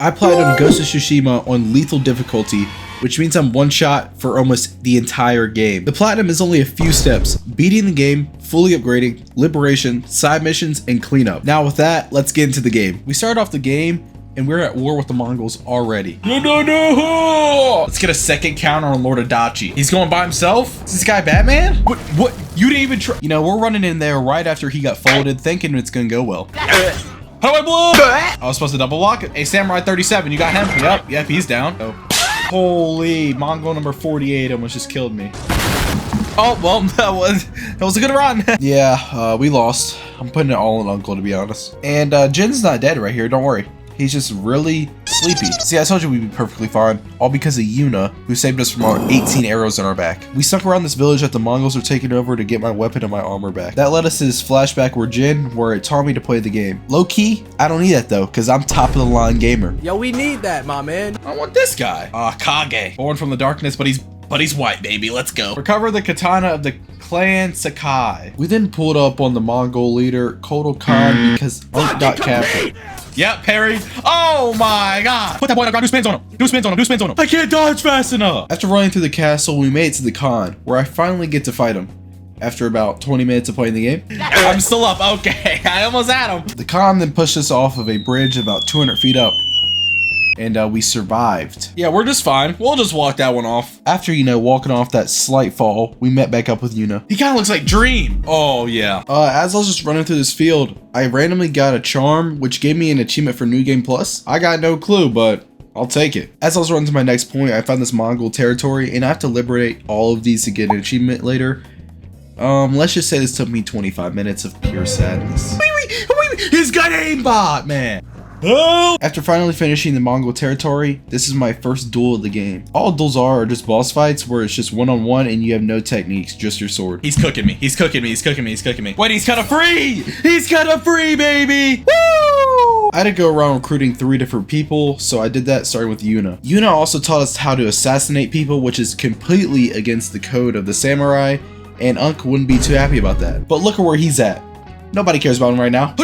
I played Ghost of Tsushima on lethal difficulty, which means I'm one shot for almost the entire game. The platinum is only a few steps: beating the game, fully upgrading, liberation, side missions, and cleanup. Now with that, let's get into the game. We start off the game and we're at war with the Mongols already. No. Let's get a second counter on Lord Adachi. He's going by himself? Is this guy Batman? What? You didn't even try. You know, we're running in there right after he got folded, thinking it's gonna go well. How do I blow? I was supposed to double block it. Hey, Samurai 37, you got him? Yep, he's down. Oh. Holy, Mongol number 48 almost just killed me. Oh, well, that was a good run. Yeah, we lost. I'm putting it all on Uncle, to be honest. And Jin's not dead right here, don't worry. He's just really sleepy. See, I told you we'd be perfectly fine, all because of Yuna, who saved us from our 18 arrows in our back. We stuck around this village that the Mongols are taking over to get my weapon and my armor back. That led us to this flashback where it taught me to play the game. Low key, I don't need that though, because I'm top of the line gamer. Yo, we need that, my man. I want this guy. Kage. Born from the darkness, but he's white, baby. Let's go. Recover the katana of the clan Sakai. We then pulled up on the Mongol leader, Kotal Khan, because Unk got captured. Yep, parry. Oh my god. Put that boy on the ground. Do spins on him. I can't dodge fast enough. After running through the castle, we made it to the Khan, where I finally get to fight him. After about 20 minutes of playing the game. I'm still up. Okay, I almost had him. The Khan then pushed us off of a bridge about 200 feet up. And we survived. Yeah, we're just fine. We'll just walk that one off. After, you know, walking off that slight fall, we met back up with Yuna. He kind of looks like Dream. Oh, yeah. As I was just running through this field, I randomly got a charm, which gave me an achievement for New Game Plus. I got no clue, but I'll take it. As I was running to my next point, I found this Mongol territory, and I have to liberate all of these to get an achievement later. Let's just say this took me 25 minutes of pure sadness. He's got aimbot, man. Oh! After finally finishing the Mongol territory, this is my first duel of the game. All duels are just boss fights where it's just one-on-one and you have no techniques, just your sword. He's cooking me. Wait, he's kind of free! He's kind of free, baby! Woo! I had to go around recruiting 3 different people, so I did that starting with Yuna. Yuna also taught us how to assassinate people, which is completely against the code of the samurai, and Unk wouldn't be too happy about that. But look at where he's at. Nobody cares about him right now.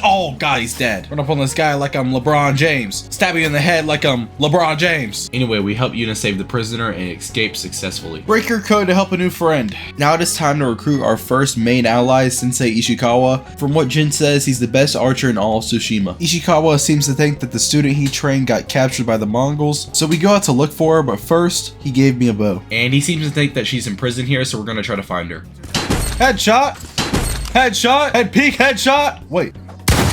Oh god, he's dead. Run up on this guy like I'm LeBron James. Stab you in the head like I'm LeBron James. Anyway, we help Yuna save the prisoner and escape successfully. Break your code to help a new friend. Now it is time to recruit our first main ally, Sensei Ishikawa. From what Jin says, he's the best archer in all of Tsushima. Ishikawa seems to think that the student he trained got captured by the Mongols, so we go out to look for her, but first, he gave me a bow. And he seems to think that she's in prison here, so we're gonna try to find her. Headshot! Head peek, headshot! Wait.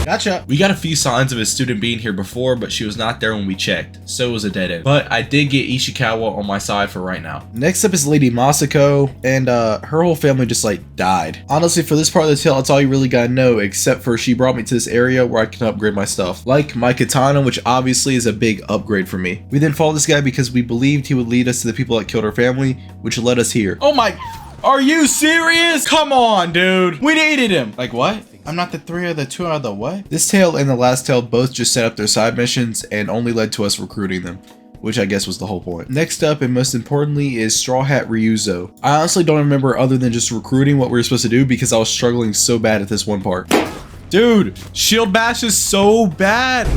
Gotcha. We got a few signs of his student being here before, but she was not there when we checked, so it was a dead end. But I did get Ishikawa on my side for right now. Next up is Lady Masako, and her whole family just like died. Honestly, for this part of the tale, that's all you really gotta know, except for she brought me to this area where I can upgrade my stuff. Like my katana, which obviously is a big upgrade for me. We then followed this guy because we believed he would lead us to the people that killed our family, which led us here. Oh my... Are you serious? Come on, dude. We needed him. Like what? I'm not the 3 or the 2 or the what? This tale and the last tale both just set up their side missions and only led to us recruiting them, which I guess was the whole point. Next up, and most importantly, is Straw Hat Ryuzo. I honestly don't remember other than just recruiting what we were supposed to do because I was struggling so bad at this one part. Dude, shield bash is so bad.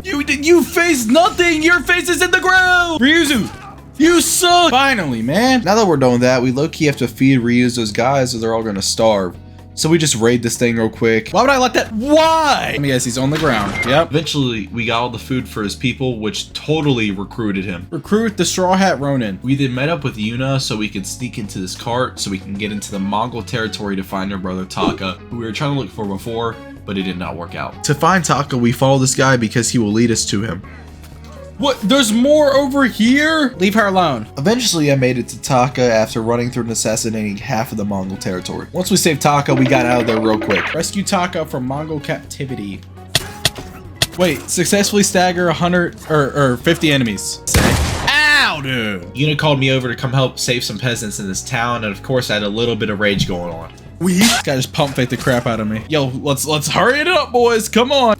You face nothing. Your face is in the ground. Ryuzo. You suck! Finally, man! Now that we're done with that, we low-key have to feed Ryuzo's guys or they're all gonna starve. So we just raid this thing real quick. Why would I let that? Why? Let me guess, he's on the ground. Yep. Eventually, we got all the food for his people, which totally recruited him. Recruit the Straw Hat Ronin. We then met up with Yuna so we could sneak into this cart so we can get into the Mongol territory to find her brother Taka, who we were trying to look for before, but it did not work out. To find Taka, we follow this guy because he will lead us to him. What? There's more over here? Leave her alone. Eventually, I made it to Taka after running through and assassinating half of the Mongol territory. Once we saved Taka, we got out of there real quick. Rescue Taka from Mongol captivity. Wait, successfully stagger 100 or 50 enemies. Ow, dude. Yuna called me over to come help save some peasants in this town, and of course, I had a little bit of rage going on. This guy just pump faked the crap out of me. Yo, let's hurry it up, boys. Come on.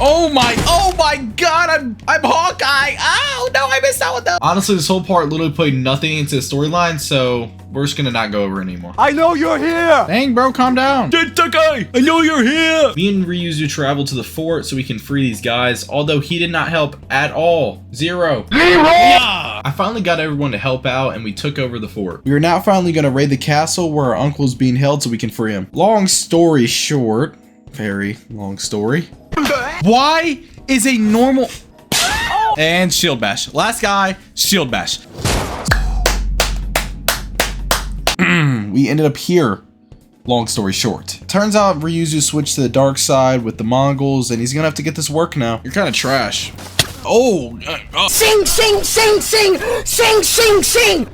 Oh my god, I'm Hawkeye. Oh no, I missed out with that. Honestly, this whole part literally played nothing into the storyline, so we're just gonna not go over it anymore. I know you're here. Dang, bro, calm down. Takai, I know you're here. Me and Ryuzu traveled to the fort so we can free these guys, although he did not help at all. Zero. Yeah. I finally got everyone to help out and we took over the fort. We are now finally gonna raid the castle where our uncle is being held so we can free him. Long story short, very long story. Why is a normal... And shield bash. Last guy, shield bash. We ended up here. Long story short. Turns out Ryuzu switched to the dark side with the Mongols and he's gonna have to get this work now. You're kind of trash. Oh. Sing, sing, sing, sing, sing, sing, sing.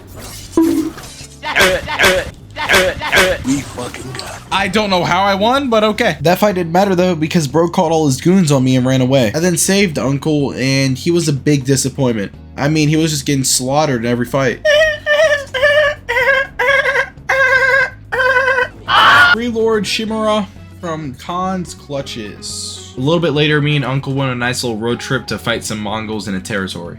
We fucking got it. I don't know how I won, but okay. That fight didn't matter though because bro called all his goons on me and ran away. I then saved Uncle and he was a big disappointment. I mean, he was just getting slaughtered in every fight. Free Lord Shimura from Khan's clutches. A little bit later, me and Uncle went on a nice little road trip to fight some Mongols in a territory.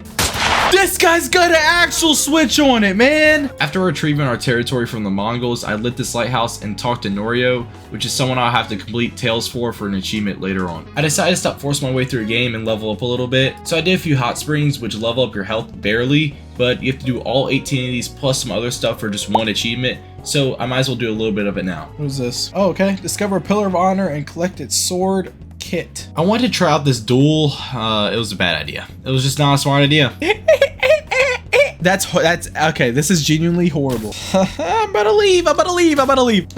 This guy's got an actual switch on it, man! After retrieving our territory from the Mongols, I lit this lighthouse and talked to Norio, which is someone I'll have to complete Tales for an achievement later on. I decided to stop forcing my way through a game and level up a little bit, so I did a few hot springs which level up your health barely, but you have to do all 18 of these plus some other stuff for just one achievement, so I might as well do a little bit of it now. What is this? Oh, okay. Discover a Pillar of Honor and collect its sword kit. I wanted to try out this duel. It was a bad idea. It was just not a smart idea. That's okay. This is genuinely horrible. I'm about to leave.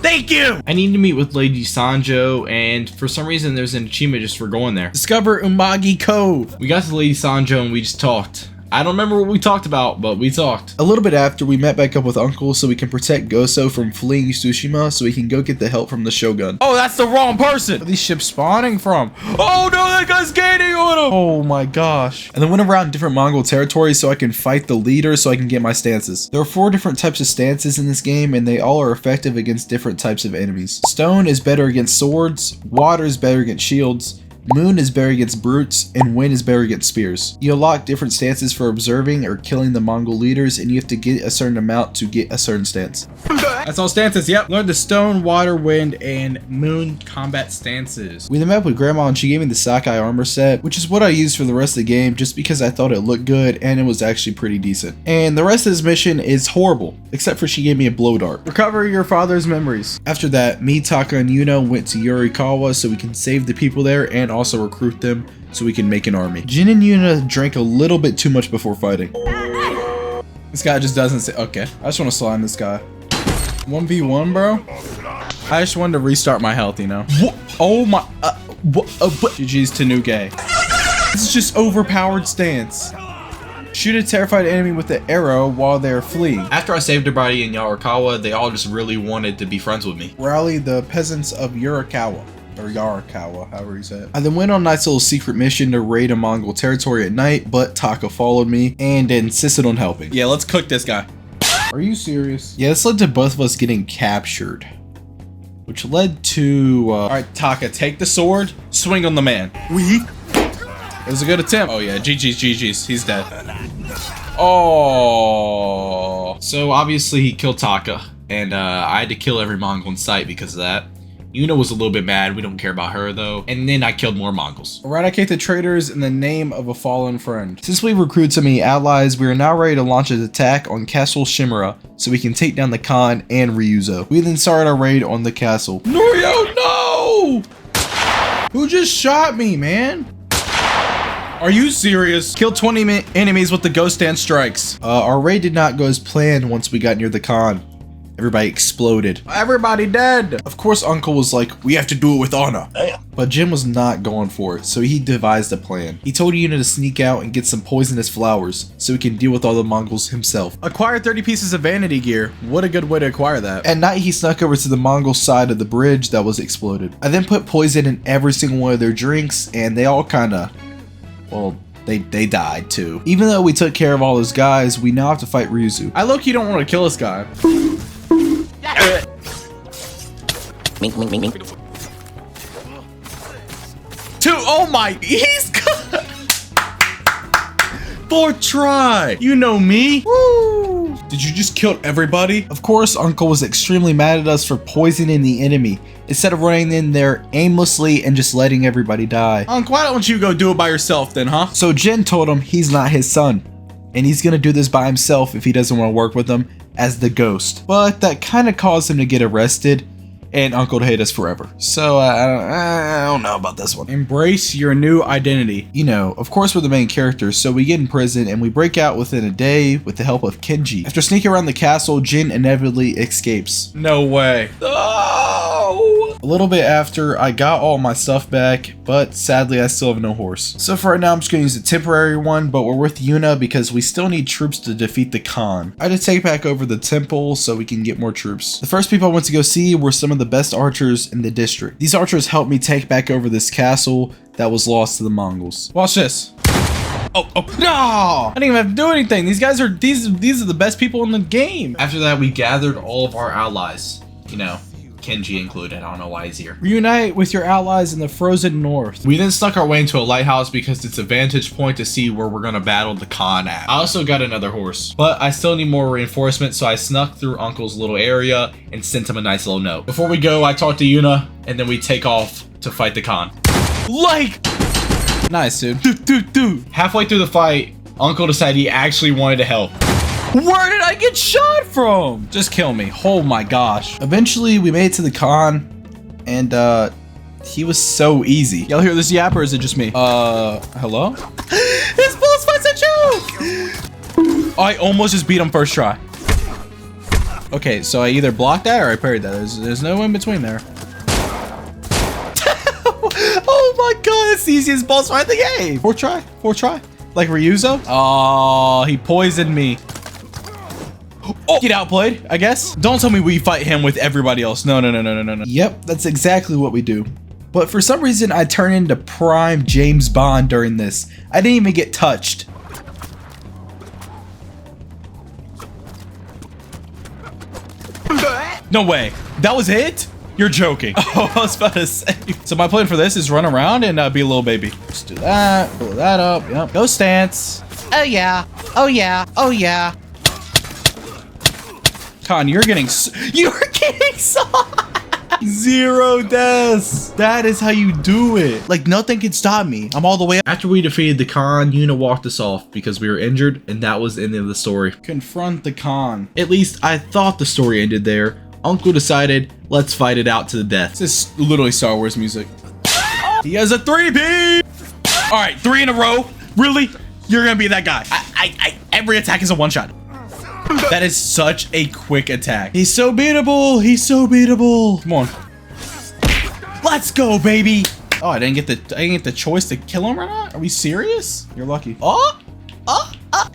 Thank you! I need to meet with Lady Sanjo, and for some reason there's an achievement just for going there. Discover Umagi Cove. We got to Lady Sanjo and we just talked. I don't remember what we talked about, but we talked. A little bit after, we met back up with Uncle so we can protect Goso from fleeing Tsushima so we can go get the help from the Shogun. Oh, that's the wrong person! Where are these ships spawning from? Oh no, that guy's gaining on him! Oh my gosh. And then went around different Mongol territories so I can fight the leader so I can get my stances. There are 4 different types of stances in this game and they all are effective against different types of enemies. Stone is better against swords, water is better against shields, Moon is better against brutes, and Wind is better against spears. You unlock different stances for observing or killing the Mongol leaders, and you have to get a certain amount to get a certain stance. That's all stances, yep. Learn the Stone, Water, Wind, and Moon combat stances. We then met up with Grandma and she gave me the Sakai armor set, which is what I used for the rest of the game just because I thought it looked good and it was actually pretty decent. And the rest of this mission is horrible, except for she gave me a blow dart. Recover your father's memories. After that, me, Taka, and Yuno went to Yurikawa so we can save the people there and also recruit them so we can make an army. Jin and Yuna drank a little bit too much before fighting. This guy just doesn't say, okay, I just want to slime this guy. 1v1, bro? I just wanted to restart my health, you know? Oh my, GG's to new gay. This is just overpowered stance. Shoot a terrified enemy with the arrow while they're fleeing. After I saved everybody in Yarikawa, they all just really wanted to be friends with me. Rally the peasants of Yurikawa. Or Yarikawa, however you say it. I then went on a nice little secret mission to raid a Mongol territory at night, but Taka followed me and insisted on helping. Yeah, let's cook this guy. Are you serious? Yeah, this led to both of us getting captured. Which led to, alright, Taka, take the sword, swing on the man. It was a good attempt. Oh yeah, GG's, he's dead. Oh. So obviously he killed Taka, and I had to kill every Mongol in sight because of that. Yuna was a little bit mad. We don't care about her though. And then I killed more Mongols. Eradicate the traitors in the name of a fallen friend. Since we've recruited so many allies, we are now ready to launch an attack on Castle Shimura so we can take down the Khan and Ryuzo. We then started our raid on the castle. Norio, no! Who just shot me, man? Are you serious? Killed 20 enemies with the ghost dance strikes. Our raid did not go as planned once we got near the Khan. Everybody exploded. Everybody dead! Of course Uncle was like, we have to do it with honor. But Jim was not going for it, so he devised a plan. He told Yuna to sneak out and get some poisonous flowers, so he can deal with all the Mongols himself. Acquire 30 pieces of vanity gear. What a good way to acquire that. At night he snuck over to the Mongol side of the bridge that was exploded. I then put poison in every single one of their drinks, and they all kinda, well, they died too. Even though we took care of all those guys, we now have to fight Ryuzu. I low-key don't want to kill this guy. Mink, mink, mink, mink. Two. Oh my. He's fourth try. You know me. Woo. Did you just kill everybody? Of course, Uncle was extremely mad at us for poisoning the enemy instead of running in there aimlessly and just letting everybody die. Uncle, why don't you go do it by yourself then, huh? So Jin told him he's not his son, and he's gonna do this by himself if he doesn't want to work with him as the ghost. But that kind of caused him to get arrested and Uncle to hate us forever. So I don't know about this one. Embrace your new identity. You know, of course we're the main characters, so we get in prison and we break out within a day with the help of Kenji. After sneaking around the castle, Jin inevitably escapes. No way. No! A little bit after, I got all my stuff back, but sadly I still have no horse. So for right now, I'm just gonna use a temporary one, but we're with Yuna because we still need troops to defeat the Khan. I had to take back over the temple so we can get more troops. The first people I went to go see were some of the best archers in the district. These archers helped me take back over this castle that was lost to the Mongols. Watch this. Oh, no! I didn't even have to do anything. These guys are, these are the best people in the game. After that, we gathered all of our allies. You know, Kenji included. I don't know why he's here. Reunite with your allies in the frozen north. We then snuck our way into a lighthouse because it's a vantage point to see where we're gonna battle the Khan at. I also got another horse, but I still need more reinforcements, so I snuck through Uncle's little area and sent him a nice little note. Before we go, I talked to Yuna, and then we take off to fight the Khan. Nice, dude. Halfway through the fight, Uncle decided he actually wanted to help. Where did I get shot from? Just kill me. Oh my gosh. Eventually, we made it to the Khan, and he was so easy. Y'all hear this yapper, or is it just me? Hello? This boss fight's a joke! I almost just beat him first try. Okay, so I either blocked that or I parried that. There's no in between there. Oh my god, it's the easiest boss fight in the game. Fourth try. Like Ryuzo? Oh, he poisoned me. Oh, get outplayed, I guess. Don't tell me we fight him with everybody else. No. Yep, that's exactly what we do. But for some reason, I turn into prime James Bond during this. I didn't even get touched. No way. That was it? You're joking. Oh, I was about to say. So my plan for this is run around and be a little baby. Just do that. Pull that up. Yep. Go stance. Oh yeah. Oh yeah. Oh yeah. Khan, you're getting so 0 deaths. That is how you do it. Like, nothing can stop me. I'm all the way up. After we defeated the Khan, Yuna walked us off because we were injured, and that was the end of the story. Confront the Khan. At least I thought the story ended there. Uncle decided, let's fight it out to the death. This is literally Star Wars music. He has a 3P. All right, 3 in a row. Really? You're gonna be that guy. Every attack is a one-shot. That is such a quick attack. He's so beatable. He's so beatable. Come on. Let's go, baby. Oh, I didn't get the choice to kill him or not? Are we serious? You're lucky. Because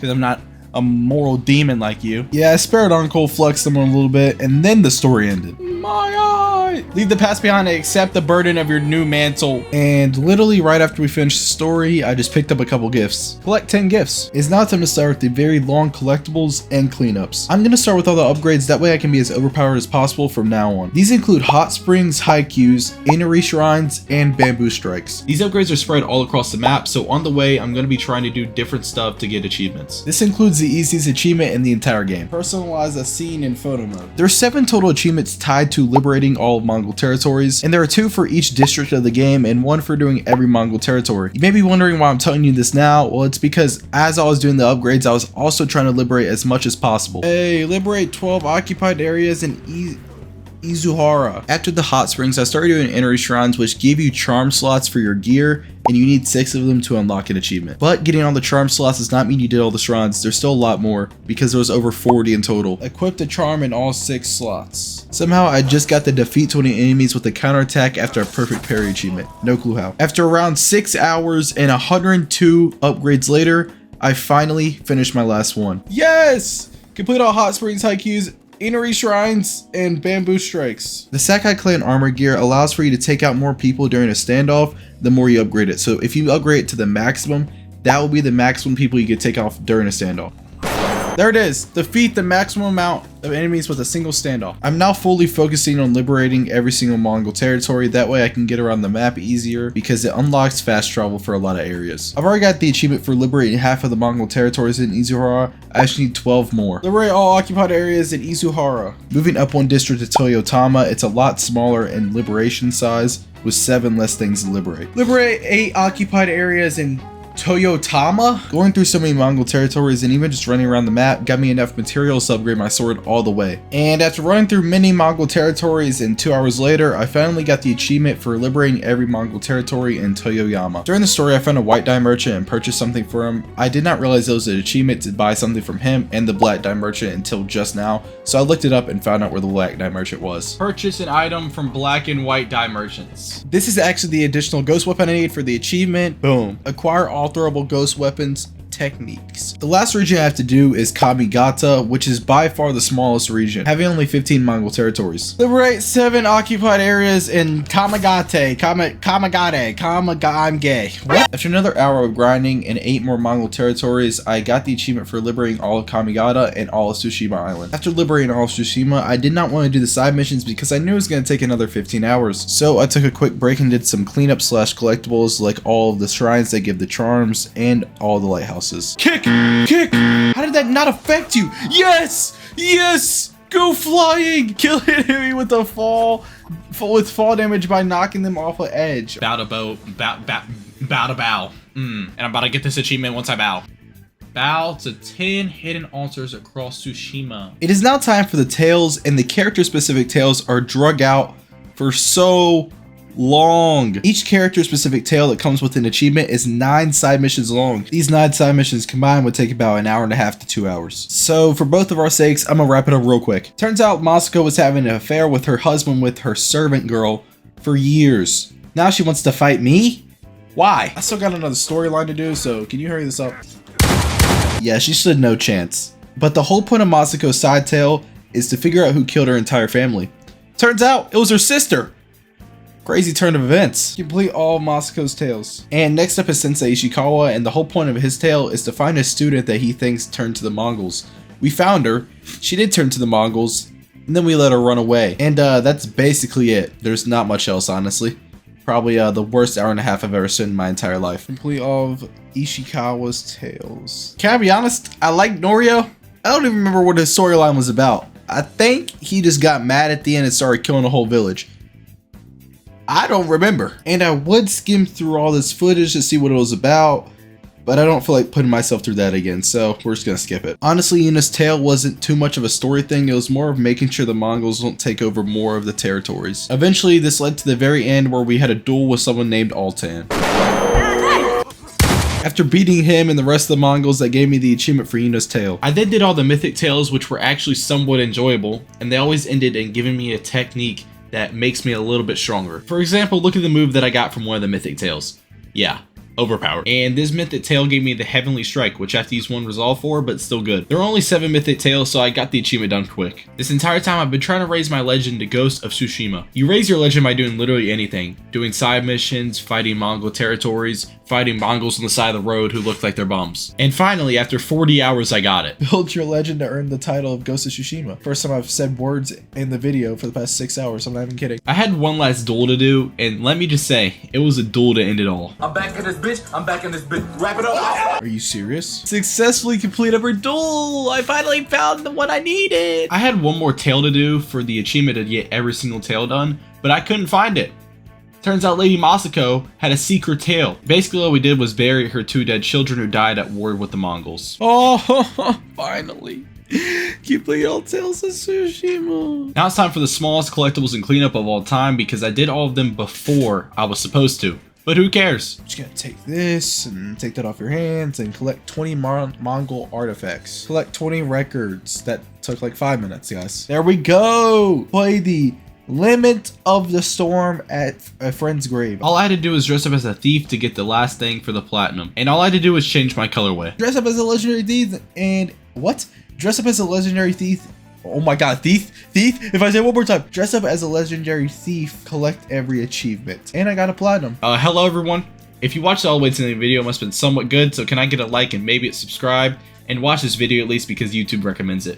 I'm not a moral demon like you. Yeah, I spared Uncle, flexed him a little bit, and then the story ended. My eye! Leave the past behind and accept the burden of your new mantle. And literally right after we finished the story, I just picked up a couple gifts. Collect 10 gifts. It's now time to start with the very long collectibles and cleanups. I'm gonna start with all the upgrades, that way I can be as overpowered as possible from now on. These include hot springs, haikus, inari shrines, and bamboo strikes. These upgrades are spread all across the map, so on the way, I'm gonna be trying to do different stuff to get achievements. This includes the easiest achievement in the entire game. Personalize a scene in photo mode. There's 7 total achievements tied to liberating all of Mongol territories, and there are 2 for each district of the game and 1 for doing every Mongol territory. You may be wondering why I'm telling you this now. Well, it's because as I was doing the upgrades, I was also trying to liberate as much as possible. Hey, liberate 12 occupied areas in Izuhara. After the hot springs, I started doing inari shrines, which give you charm slots for your gear, and you need 6 of them to unlock an achievement. But getting all the charm slots does not mean you did all the shrines. There's still a lot more, because there was over 40 in total. Equip the charm in all 6 slots. Somehow I just got to defeat 20 enemies with a counterattack after a perfect parry achievement. No clue how. After around 6 hours and 102 upgrades later, I finally finished my last one. Yes! Complete all hot springs, haikus, inari shrines, and bamboo strikes. The Sakai clan armor gear allows for you to take out more people during a standoff the more you upgrade it. So if you upgrade it to the maximum, that will be the maximum people you can take off during a standoff. There it is. Defeat the maximum amount of enemies with a single standoff. I'm now fully focusing on liberating every single Mongol territory. That way I can get around the map easier because it unlocks fast travel for a lot of areas. I've already got the achievement for liberating half of the Mongol territories in Izuhara. I actually need 12 more. Liberate all occupied areas in Izuhara. Moving up one district to Toyotama, it's a lot smaller in liberation size with 7 less things to liberate. Liberate 8 occupied areas in Toyotama? Going through so many Mongol territories and even just running around the map got me enough materials to upgrade my sword all the way. And after running through many Mongol territories and 2 hours later, I finally got the achievement for liberating every Mongol territory in Toyoyama. During the story, I found a white dye merchant and purchased something for him. I did not realize it was an achievement to buy something from him and the black dye merchant until just now, so I looked it up and found out where the black dye merchant was. Purchase an item from black and white dye merchants. This is actually the additional ghost weapon I need for the achievement. Boom. Acquire all throwable ghost weapons techniques. The last region I have to do is Kamigata, which is by far the smallest region, having only 15 Mongol territories. Liberate 7 occupied areas in Kamigate. I'm gay. What? After another hour of grinding and 8 more Mongol territories, I got the achievement for liberating all of Kamigata and all of Tsushima Island. After liberating all of Tsushima, I did not want to do the side missions because I knew it was going to take another 15 hours. So I took a quick break and did some cleanup / collectibles like all of the shrines that give the charms and all the lighthouses. Kick! Kick! How did that not affect you? Yes! Yes! Go flying! Kill an enemy with a fall damage by knocking them off an edge. Bow to bow. Bow to bow. And I'm about to get this achievement once I bow. Bow to 10 hidden altars across Tsushima. It is now time for the tales, and the character-specific tales are drug out for so long. Each character specific tale that comes with an achievement is 9 side missions long. These 9 side missions combined would take about an hour and a half to 2 hours. So for both of our sakes, I'm gonna wrap it up real quick. Turns out Masako was having an affair with her husband with her servant girl for years. Now she wants to fight me? Why? I still got another storyline to do, so can you hurry this up? Yeah, she stood no chance. But the whole point of Masako's side tale is to figure out who killed her entire family. Turns out it was her sister. Crazy turn of events. Complete all Masako's tales. And next up is Sensei Ishikawa, and the whole point of his tale is to find a student that he thinks turned to the Mongols. We found her, she did turn to the Mongols, and then we let her run away. And that's basically it. There's not much else, honestly. Probably the worst hour and a half I've ever spent in my entire life. Complete all of Ishikawa's tales. Can I be honest? I like Norio. I don't even remember what his storyline was about. I think he just got mad at the end and started killing the whole village. I don't remember. And I would skim through all this footage to see what it was about, but I don't feel like putting myself through that again, so we're just gonna skip it. Honestly, Yuna's tale wasn't too much of a story thing. It was more of making sure the Mongols don't take over more of the territories. Eventually, this led to the very end where we had a duel with someone named Altan. After beating him and the rest of the Mongols, that gave me the achievement for Yuna's tale. I then did all the mythic tales, which were actually somewhat enjoyable, and they always ended in giving me a technique that makes me a little bit stronger. For example, look at the move that I got from one of the mythic tales. Yeah, overpowered. And this mythic tale gave me the Heavenly Strike, which I have to use 1 resolve for, but still good. There are only 7 mythic tales, so I got the achievement done quick. This entire time I've been trying to raise my legend to Ghost of Tsushima. You raise your legend by doing literally anything. Doing side missions, fighting Mongol territories, fighting Mongols on the side of the road who look like they're bums. And finally, after 40 hours, I got it. Build your legend to earn the title of Ghost of Tsushima. First time I've said words in the video for the past 6 hours, I'm not even kidding. I had one last duel to do, and let me just say, it was a duel to end it all. I'm back in this bitch. I'm back in this bitch. Wrap it up. Are you serious? Successfully complete every duel. I finally found the one I needed. I had one more tale to do for the achievement to get every single tale done, but I couldn't find it. Turns out Lady Masako had a secret tale. Basically all we did was bury her 2 dead children who died at war with the Mongols. Oh, finally. Complete all tales of Tsushima. Now it's time for the smallest collectibles and cleanup of all time because I did all of them before I was supposed to. But who cares? I'm just gonna take this and take that off your hands and collect 20 Mongol artifacts. Collect 20 records. That took like 5 minutes, guys. There we go. Play the Limit of the Storm at a friend's grave. All I had to do was dress up as a thief to get the last thing for the platinum. And all I had to do was change my colorway. Dress up as a legendary thief and what? Dress up as a legendary thief. Oh my god, thief. If I say it one more time, dress up as a legendary thief, collect every achievement. And I got a platinum. Hello everyone. If you watched all the way to the end of the video, it must have been somewhat good, so can I get a like and maybe a subscribe? And watch this video at least because YouTube recommends it.